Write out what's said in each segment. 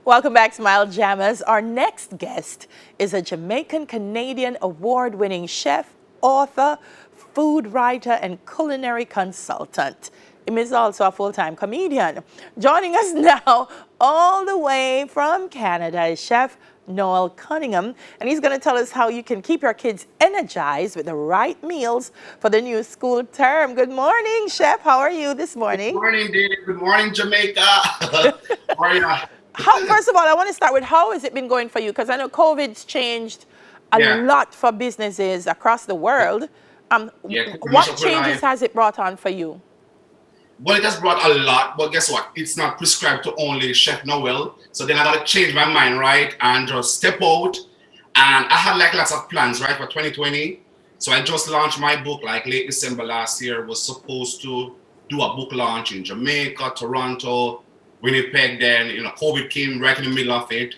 Welcome back, Smile Jammers. Our next guest is a Jamaican Canadian award-winning chef, author, food writer, and culinary consultant. He is also a full-time comedian. Joining us now, all the way from Canada, is Chef Noel Cunningham, and he's going to tell us how you can keep your kids energized with the right meals for the new school term. Good morning, Chef. How are you this morning? Good morning, Dave. Good morning, Jamaica. How are you? First of all, I want to start with how has it been going for you? Because I know COVID's changed a lot for businesses across the world. What changes has it brought on for you? Well, it has brought a lot, but guess what? It's not prescribed to only Chef Noel. So then I got to change my mind, right? And just step out. And I had like lots of plans, right, for 2020. So I just launched my book like late December last year. Was supposed to do a book launch in Jamaica, Toronto, Winnipeg. Then, COVID came right in the middle of it.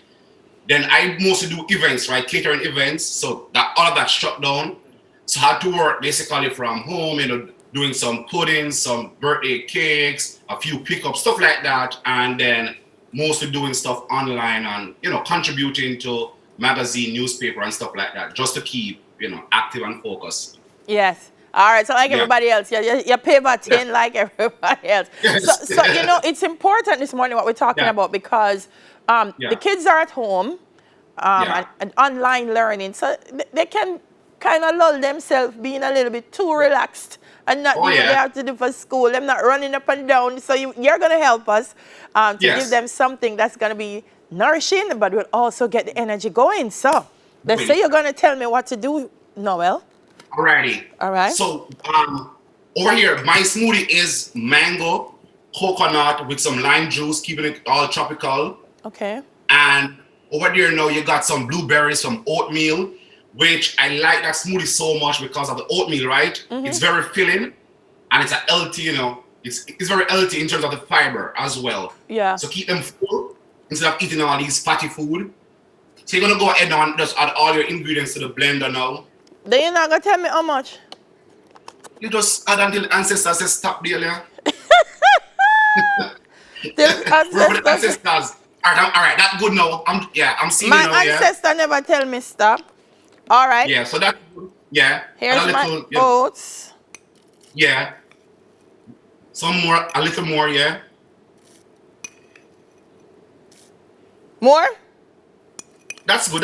Then I mostly do events, right? Catering events. So that all of that shut down. So I had to work basically from home, doing some puddings, some birthday cakes, a few pickups, stuff like that. And then mostly doing stuff online and, contributing to magazine, newspaper and stuff like that, just to keep, active and focused. Yes. All right, so like everybody else, you pivoting like everybody else. Yes. So it's important this morning what we're talking about because the kids are at home and online learning, so they can kind of lull themselves being a little bit too relaxed and not doing what they have to do for school. Them not running up and down. So you're going to help us to give them something that's going to be nourishing, but will also get the energy going. So let's say you're going to tell me what to do, Noel. Alrighty. All right. So over here, my smoothie is mango, coconut with some lime juice, keeping it all tropical. Okay. And over there now you got some blueberries, some oatmeal, which I like that smoothie so much because of the oatmeal, right? Mm-hmm. It's very filling and it's a healthy, it's very healthy in terms of the fiber as well. Yeah. So keep them full instead of eating all these fatty food. So you're gonna go ahead and just add all your ingredients to the blender now. Then you're not gonna tell me how much? You just add until the ancestors say stop there, yeah? The ancestors. All right, that's good now. I'm seeing my it now, ancestor never tell me stop. All right. Yeah, so that's good. Yeah. Here's my oats. Yeah. Some more, a little more, yeah. More? That's good.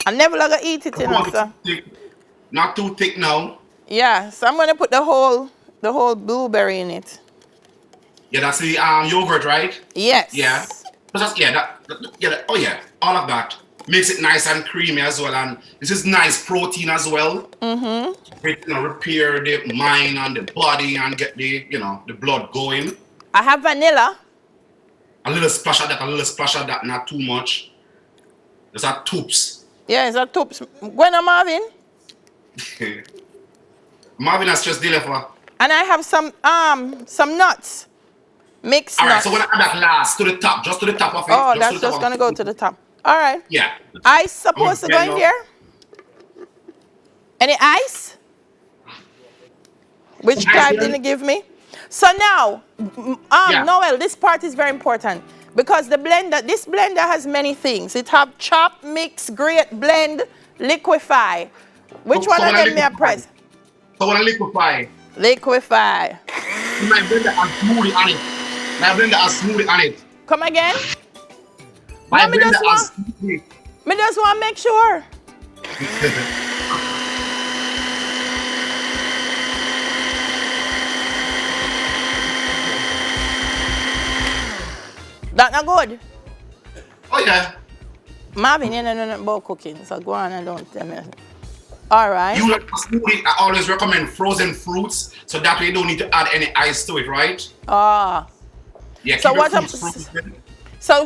I never gonna eat it, sir. Not too thick now. Yeah, so I'm gonna put the whole blueberry in it. Yeah, that's the yogurt, right? Yes. Yeah. All of that makes it nice and creamy as well, and this is nice protein as well. Mm-hmm. It, repair the mind and the body and get the the blood going. I have vanilla. A little splash of that, not too much. There's a toops. Yeah, it's a toops. When am Marvin? Marvin has just delivered. And I have some nuts. Mixed all right, nuts. so we're gonna add that last to the top, just to the top of it. Oh, that's just gonna go to the top. All right. Yeah. Ice supposed to go in here? Any ice? Which Clive didn't give me. So now, Noel, this part is very important because this blender has many things. It have chop, mix, grate, blend, liquefy. Which one of them may I press? So when I liquefy. Liquefy. My blender has smoothie on it. Come again? My blender has smoothie. Me just want to make sure. That not good. Oh yeah. Marvin, you know nothing about cooking, so go on and don't tell me. All right. You like a smoothie, I always recommend frozen fruits, so that way you don't need to add any ice to it, right? Ah. Yeah. So what? So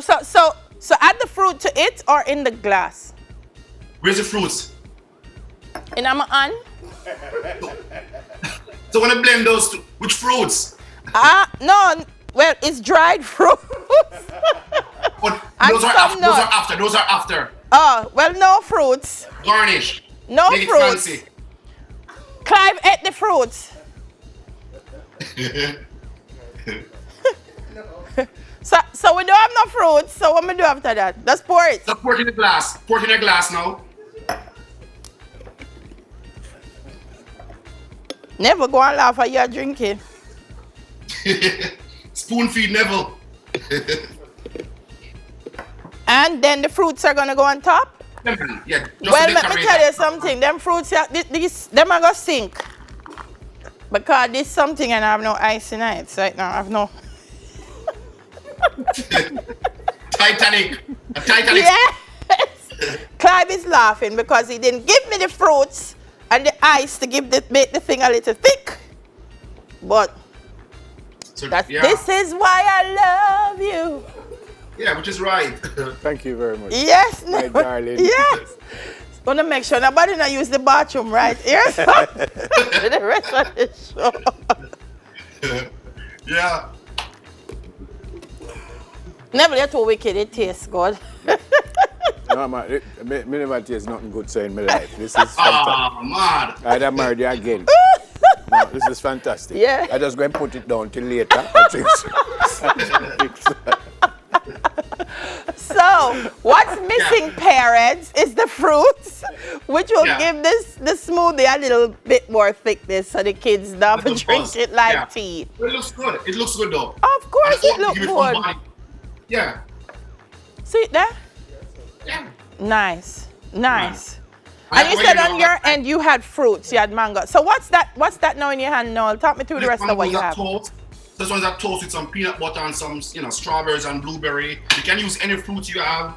add the fruit to it or in the glass? Where's the fruits? In my hand. So when I blend those two, which fruits? No. Well, it's dried fruit. But those are after. Oh, well, no fruits. Garnish. No Make fruits. It fancy. Clive ate the fruits. So we don't have no fruits. So what we do after that? Let's pour it. So pour it in the glass. Pour it in a glass now. Never go and laugh at you drinking. Spoon feed Neville. And then the fruits are gonna go on top. Yeah. Just Well, to let me decorate tell you it. something. Them fruits, them are gonna sink. Because this something and I have no ice in it. So right now I have no. Titanic. A Titanic. Yes! Clive is laughing because he didn't give me the fruits and the ice to make the thing a little thick. But So, this is why I love you. Yeah, which is right. Thank you very much. Yes, My darling. Yes. Wanna make sure nobody not use the bathroom right here. So the rest of the show. Yeah. Never get too wicked, it tastes good. No, man, me never taste nothing good so in my life. This is fantastic. Oh, mad. I'd have married you again. No, this is fantastic. Yeah. I just go and put it down till later. I think so. So, what's missing, parents, is the fruits, which will give the smoothie a little bit more thickness so the kids don't have to drink it like tea. It looks good. It looks good though. Of course it looks Give good. some body. Yeah. See it there? Yeah. Nice. Nice. Yeah. And you said on your end you had fruits, you had mango. So what's that now in your hand, Noel? Talk me through the rest of what you have. Toast. This one's a toast with some peanut butter and some, strawberries and blueberry. You can use any fruit you have.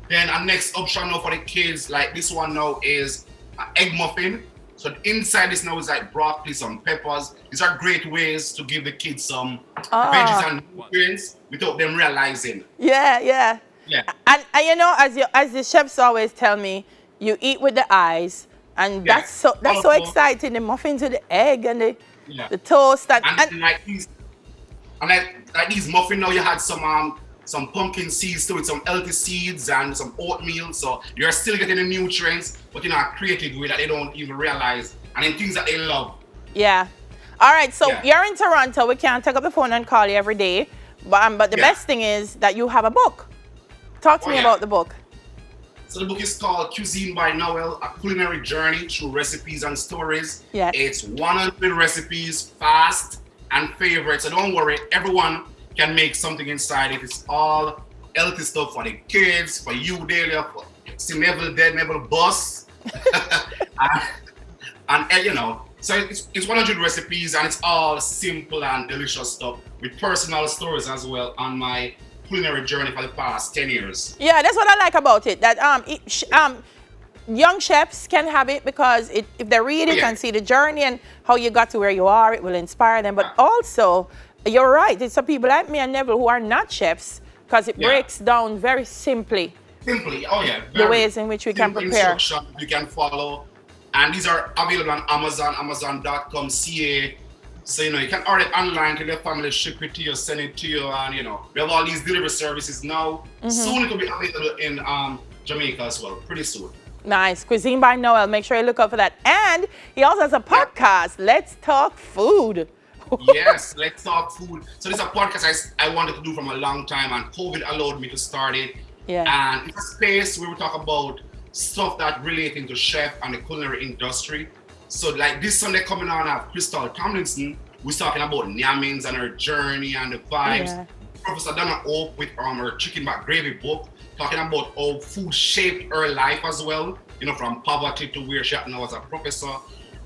Then our next option now for the kids, like this one now, is an egg muffin. So inside this now is like broccoli, some peppers. These are great ways to give the kids some veggies and nutrients without them realizing. Yeah. Yeah. And as the chefs always tell me, you eat with the eyes, and that's so exciting. The muffins with the egg and the toast and like these. And like these muffins now, you had some pumpkin seeds to it, some healthy seeds and some oatmeal. So you're still getting the nutrients, but in a creative way that they don't even realize, and in things that they love. Yeah. All right. So you're in Toronto. We can't take up the phone and call you every day, but the best thing is that you have a book. Talk to me about the book. So the book is called Cuisine by Noel, a culinary journey through recipes and stories. Yeah. It's 100 recipes, fast and favorite. So don't worry, everyone can make something inside it. It's all healthy stuff for the kids, for you daily, for Neville Bus. and so it's 100 recipes and it's all simple and delicious stuff with personal stories as well on my culinary journey for the past 10 years. Yeah, that's what I like about it. That young chefs can have it because if they read it and see the journey and how you got to where you are, it will inspire them. But also, you're right, it's some people like me and Neville who are not chefs because it breaks down very simply. The ways in which we can prepare. Instruction you can follow. And these are available on Amazon, amazon.com.ca. So, you can order it online, till your family ship it to you, send it to you, and, we have all these delivery services now. Soon it will be available in Jamaica as well, pretty soon. Nice. Cuisine by Noel. Make sure you look out for that. And he also has a podcast, Let's Talk Food. Yes, Let's Talk Food. So this is a podcast I wanted to do from a long time, and COVID allowed me to start it. Yeah. And it's a space where we talk about stuff that relating to chef and the culinary industry. So like this Sunday coming on, I have Crystal Tomlinson, who's talking about Nyamins and her journey and the vibes. Yeah. Professor Donna Oak with her Chicken Back Gravy book, talking about how food shaped her life as well, from poverty to where she is now as a professor.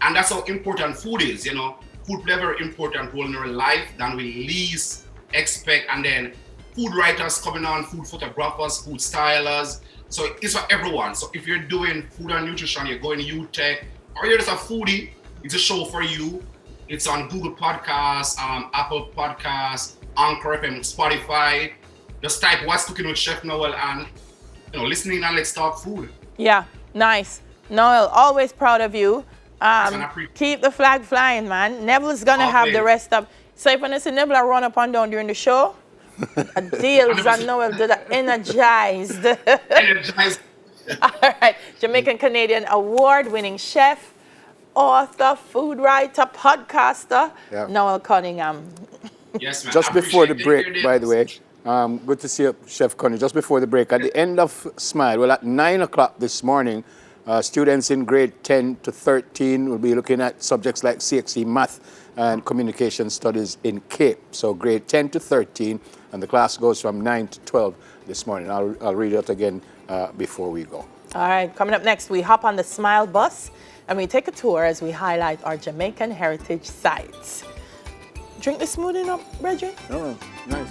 And that's how important food is, Food plays a very important role in her life than we least expect. And then food writers coming on, food photographers, food stylers. So it's for everyone. So if you're doing food and nutrition, you're going UTech, or you're just a foodie, it's a show for you. It's on Google Podcasts, Apple Podcasts, Anchor FM, Spotify. Just type What's Cooking with Chef Noel and listening and Let's Talk Food. Yeah, nice. Noel, always proud of you. Keep the flag flying, man. Neville's gonna have the rest of. So if I see Neville run up and down during the show, deals and Noel did energized. Energized. All right, Jamaican Canadian award-winning chef, author, food writer, podcaster, Noel Cunningham. Yes, man. Just before the break, by the way, Good to see you, Chef Connie. Just before the break, at the end of Smile, well, at 9 o'clock this morning, students in grade 10 to 13 will be looking at subjects like CXC Math and Communication Studies in Cape. So grade 10 to 13, and the class goes from 9 to 12 this morning. I'll read it again before we go. All right, coming up next, we hop on the Smile bus and we take a tour as we highlight our Jamaican heritage sites. Drink the smoothie up, Bridget? Oh, nice.